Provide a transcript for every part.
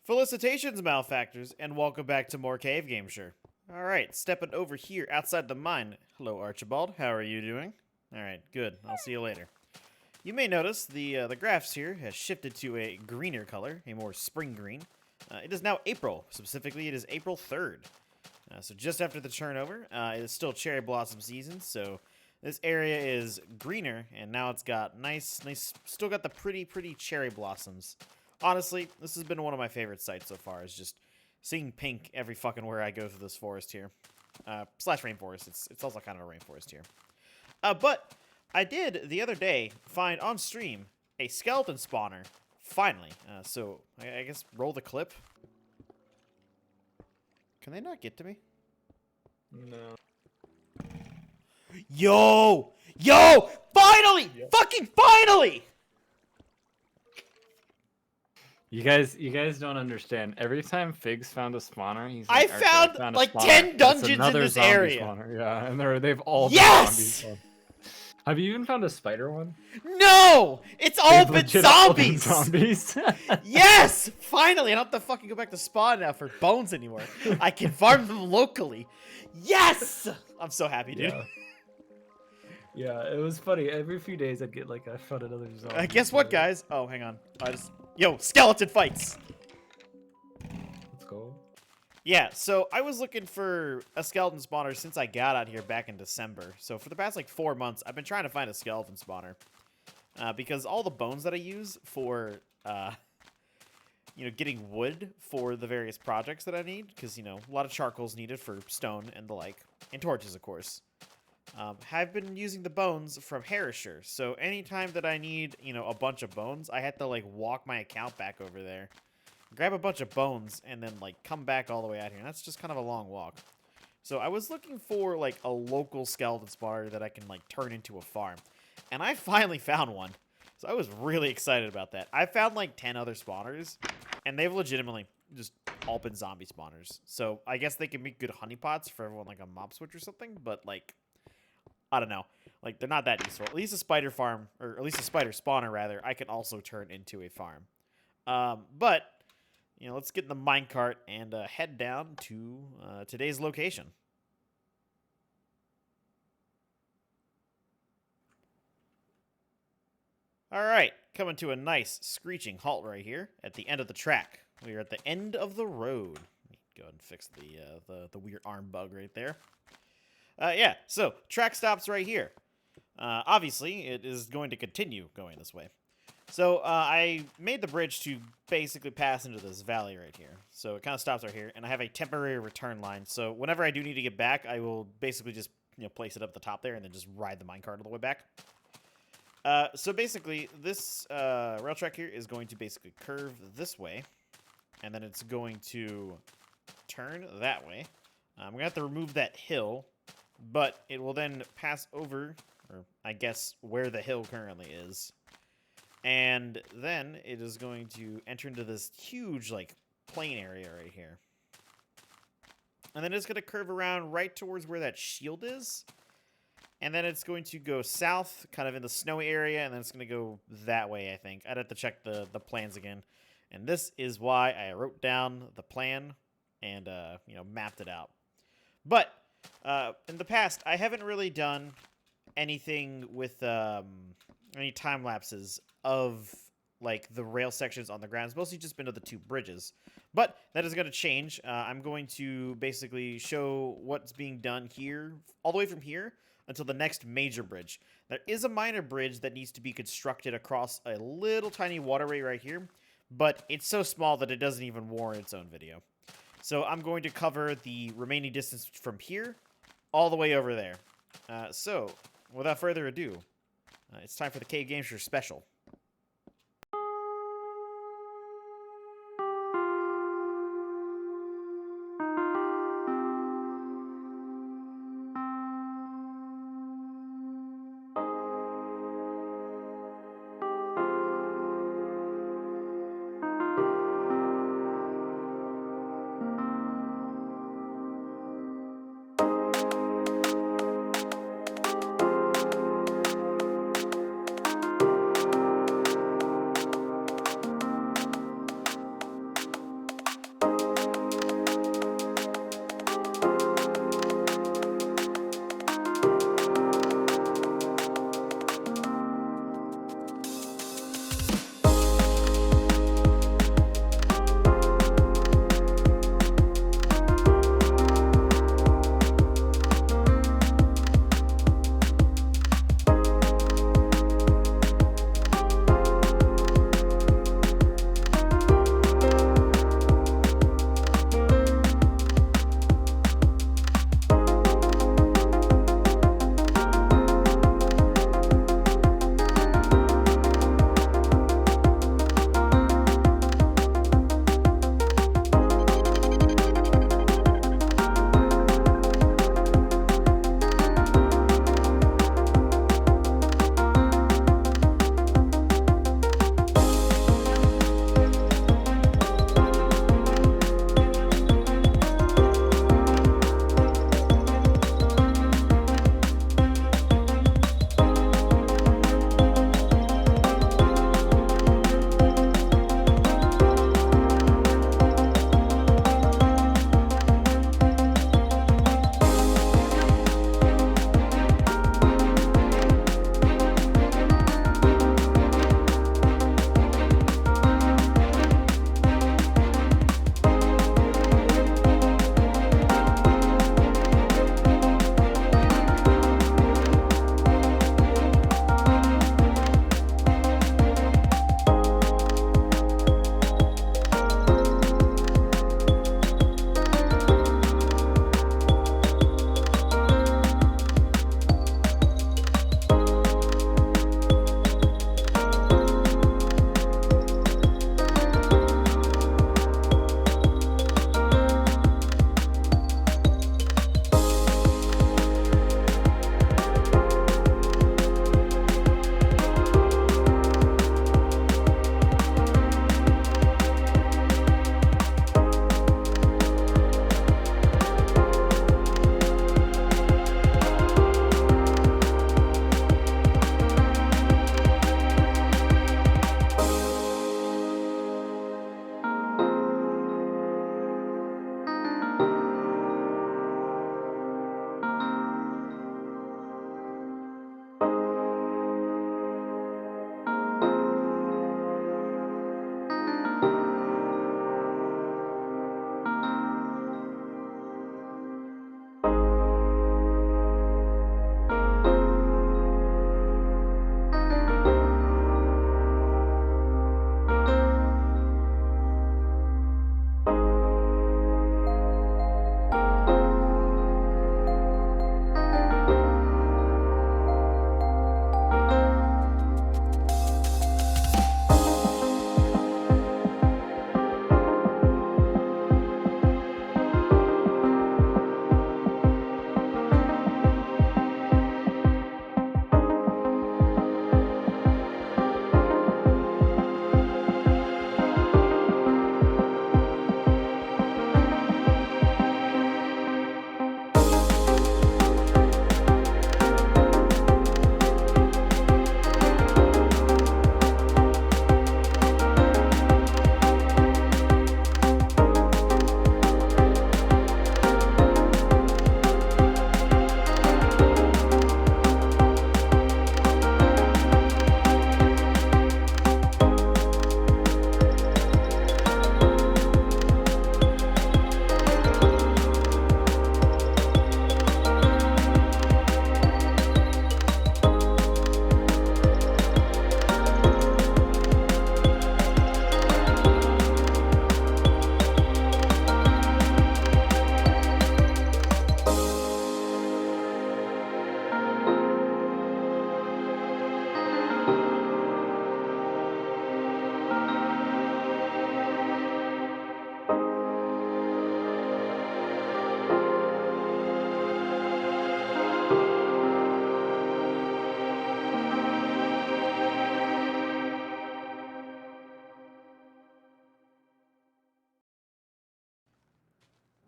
Felicitations, malefactors, and welcome back to more Cave Gameshire. Alright, stepping over here outside the mine. Hello, Archibald. How are you doing? Alright, good. I'll see you later. You may notice the grass here has shifted to a greener color, a more spring green. It is now April. Specifically, it is April 3rd. So just after the turnover, it is still cherry blossom season, so this area is greener, and now it's got nice, still got the pretty cherry blossoms. Honestly, this has been one of my favorite sights so far, is just seeing pink every fucking where I go through this forest here. Slash rainforest. It's also kind of a rainforest here. But I did, the other day, find on stream a skeleton spawner. Finally. So, I guess roll the clip. Can they not get to me? No. Yo! Yo! Finally! Yep. Fucking finally! You guys don't understand. Every time Figs found a spawner, he's I like, "Archrid, found a like spawner. 10 It's dungeons in another this zombie area. Spawner. Yeah, and they've all Yes! been zombies. Have you even found a spider one? No! It's all They've been legit all been zombies! zombies. Yes! Finally! I don't have to fucking go back to spawn now for bones anymore. I can farm them locally. Yes! I'm so happy, dude. Yeah. Yeah, it was funny. Every few days I'd get like I found another zombie. Guess what, guys? Oh, hang on. Yo, skeleton fights! Let's go. Yeah, so I was looking for a skeleton spawner since I got out here back in December. So for the past like 4 months, I've been trying to find a skeleton spawner. Because all the bones that I use for, getting wood for the various projects that I need, because, a lot of charcoal's needed for stone and the like, and torches, of course. Have been using the bones from Herishire. So anytime that I need, a bunch of bones, I have to, like, walk my account back over there, grab a bunch of bones, and then, like, come back all the way out here. And that's just kind of a long walk. So I was looking for, like, a local skeleton spawner that I can, like, turn into a farm. And I finally found one. So I was really excited about that. I found, like, 10 other spawners, and they've legitimately just all been zombie spawners. So I guess they can make good honeypots for everyone, like, a mob switch or something, but, like, I don't know. Like, they're not that useful. At least a spider farm, or at least a spider spawner, rather, I can also turn into a farm. But, let's get in the minecart and head down to today's location. Alright, coming to a nice screeching halt right here at the end of the track. We are at the end of the road. Let me go ahead and fix the weird arm bug right there. Yeah, so track stops right here. Obviously, it is going to continue going this way. So I made the bridge to basically pass into this valley right here. So it kind of stops right here, and I have a temporary return line. So whenever I do need to get back, I will basically just place it up the top there and then just ride the minecart all the way back. So basically, this rail track here is going to basically curve this way, and then it's going to turn that way. I'm going to have to remove that hill, but it will then pass over, or I guess where the hill currently is. And then it is going to enter into this huge, like, plain area right here. And then it's going to curve around right towards where that shield is. And then it's going to go south, kind of in the snowy area, and then it's going to go that way, I think. I'd have to check the plans again. And this is why I wrote down the plan and, mapped it out. But in the past, I haven't really done anything with any time lapses of, like, the rail sections on the ground. It's mostly just been to the 2 bridges. But that is going to change. I'm going to basically show what's being done here, all the way from here, until the next major bridge. There is a minor bridge that needs to be constructed across a little tiny waterway right here, but it's so small that it doesn't even warrant its own video. So I'm going to cover the remaining distance from here all the way over there. So, without further ado, it's time for the Cave Gameshire special.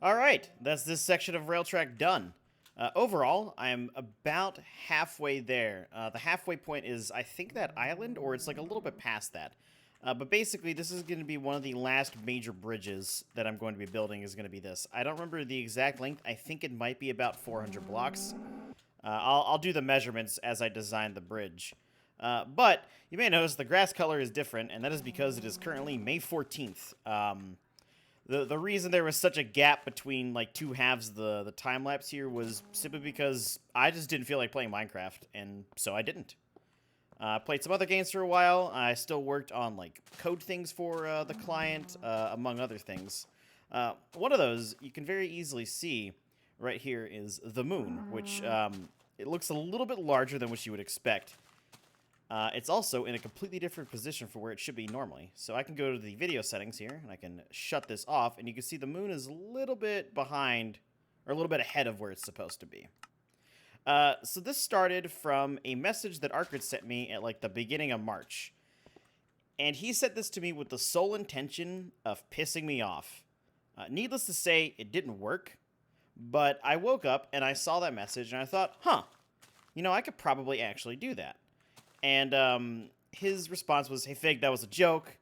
All right, that's this section of rail track done. Overall, I'm about halfway there. The halfway point is, I think, that island, or it's like a little bit past that. But basically, this is going to be one of the last major bridges that I'm going to be building is going to be this. I don't remember the exact length. I think it might be about 400 blocks. I'll do the measurements as I design the bridge. But you may notice the grass color is different, and that is because it is currently May 14th. The reason there was such a gap between, like, two halves of the time-lapse here was simply because I just didn't feel like playing Minecraft, and so I didn't. Played some other games for a while. I still worked on, like, code things for the client, among other things. One of those you can very easily see right here is the moon, which it looks a little bit larger than what you would expect. It's also in a completely different position for where it should be normally. So I can go to the video settings here, and I can shut this off, and you can see the moon is a little bit behind, or a little bit ahead of where it's supposed to be. So this started from a message that Arcrid sent me at, like, the beginning of March. And he sent this to me with the sole intention of pissing me off. Needless to say, it didn't work. But I woke up, and I saw that message, and I thought, huh, you know, I could probably actually do that. And his response was, hey, Fig, that was a joke.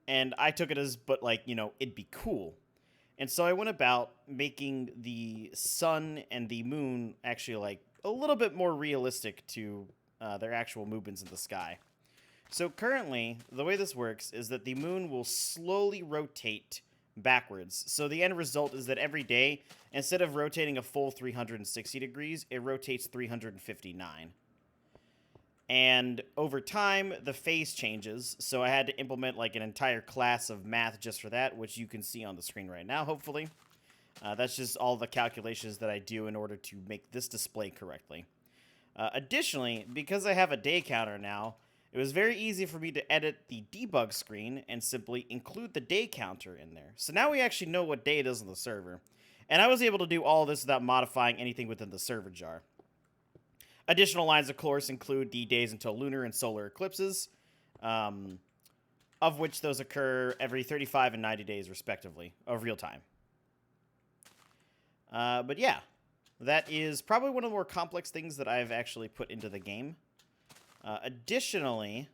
And I took it as, but, like, you know, it'd be cool. And so I went about making the sun and the moon actually, like, a little bit more realistic to their actual movements in the sky. So currently, the way this works is that the moon will slowly rotate backwards. So the end result is that every day, instead of rotating a full 360 degrees, it rotates 359. And over time, the phase changes, so I had to implement, like, an entire class of math just for that, which you can see on the screen right now, hopefully. That's just all the calculations that I do in order to make this display correctly. Additionally, because I have a day counter now, it was very easy for me to edit the debug screen and simply include the day counter in there. So now we actually know what day it is on the server. And I was able to do all this without modifying anything within the server jar. Additional lines, of course, include the days until lunar and solar eclipses, of which those occur every 35 and 90 days, respectively, of real time. But yeah, that is probably one of the more complex things that I've actually put into the game. Additionally,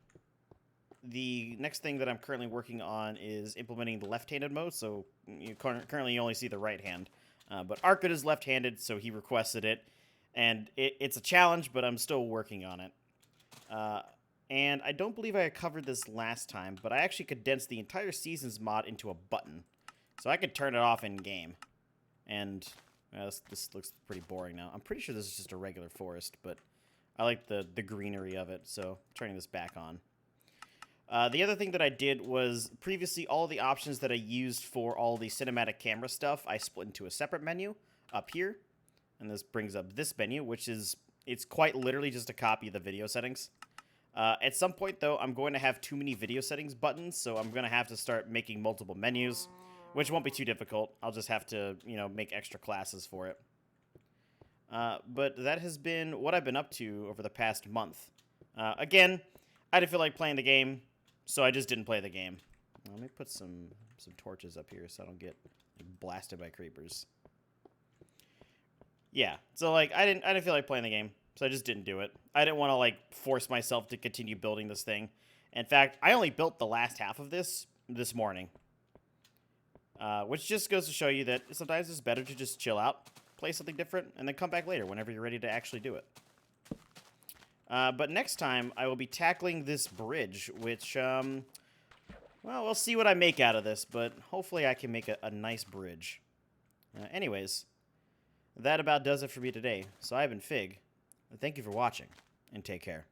the next thing that I'm currently working on is implementing the left-handed mode, so you currently only see the right hand. But Arcrhid is left-handed, so he requested it. And it's a challenge, but I'm still working on it. And I don't believe I covered this last time, but I actually condensed the entire Seasons mod into a button. So I could turn it off in-game. And this looks pretty boring now. I'm pretty sure this is just a regular forest, but I like the greenery of it, so turning this back on. The other thing that I did was previously all the options that I used for all the cinematic camera stuff, I split into a separate menu up here. And this brings up this menu, which is, it's quite literally just a copy of the video settings. At some point, though, I'm going to have too many video settings buttons, so I'm going to have to start making multiple menus, which won't be too difficult. I'll just have to, you know, make extra classes for it. But that has been what I've been up to over the past month. Again, I didn't feel like playing the game, so I just didn't play the game. Let me put some torches up here so I don't get, like, blasted by creepers. Yeah, so, like, I didn't feel like playing the game, so I just didn't do it. I didn't want to, like, force myself to continue building this thing. In fact, I only built the last half of this morning. Which just goes to show you that sometimes it's better to just chill out, play something different, and then come back later whenever you're ready to actually do it. But next time, I will be tackling this bridge, which, well, we'll see what I make out of this, but hopefully I can make a nice bridge. Anyways, that about does it for me today. So I've been Fig. Thank you for watching, and take care.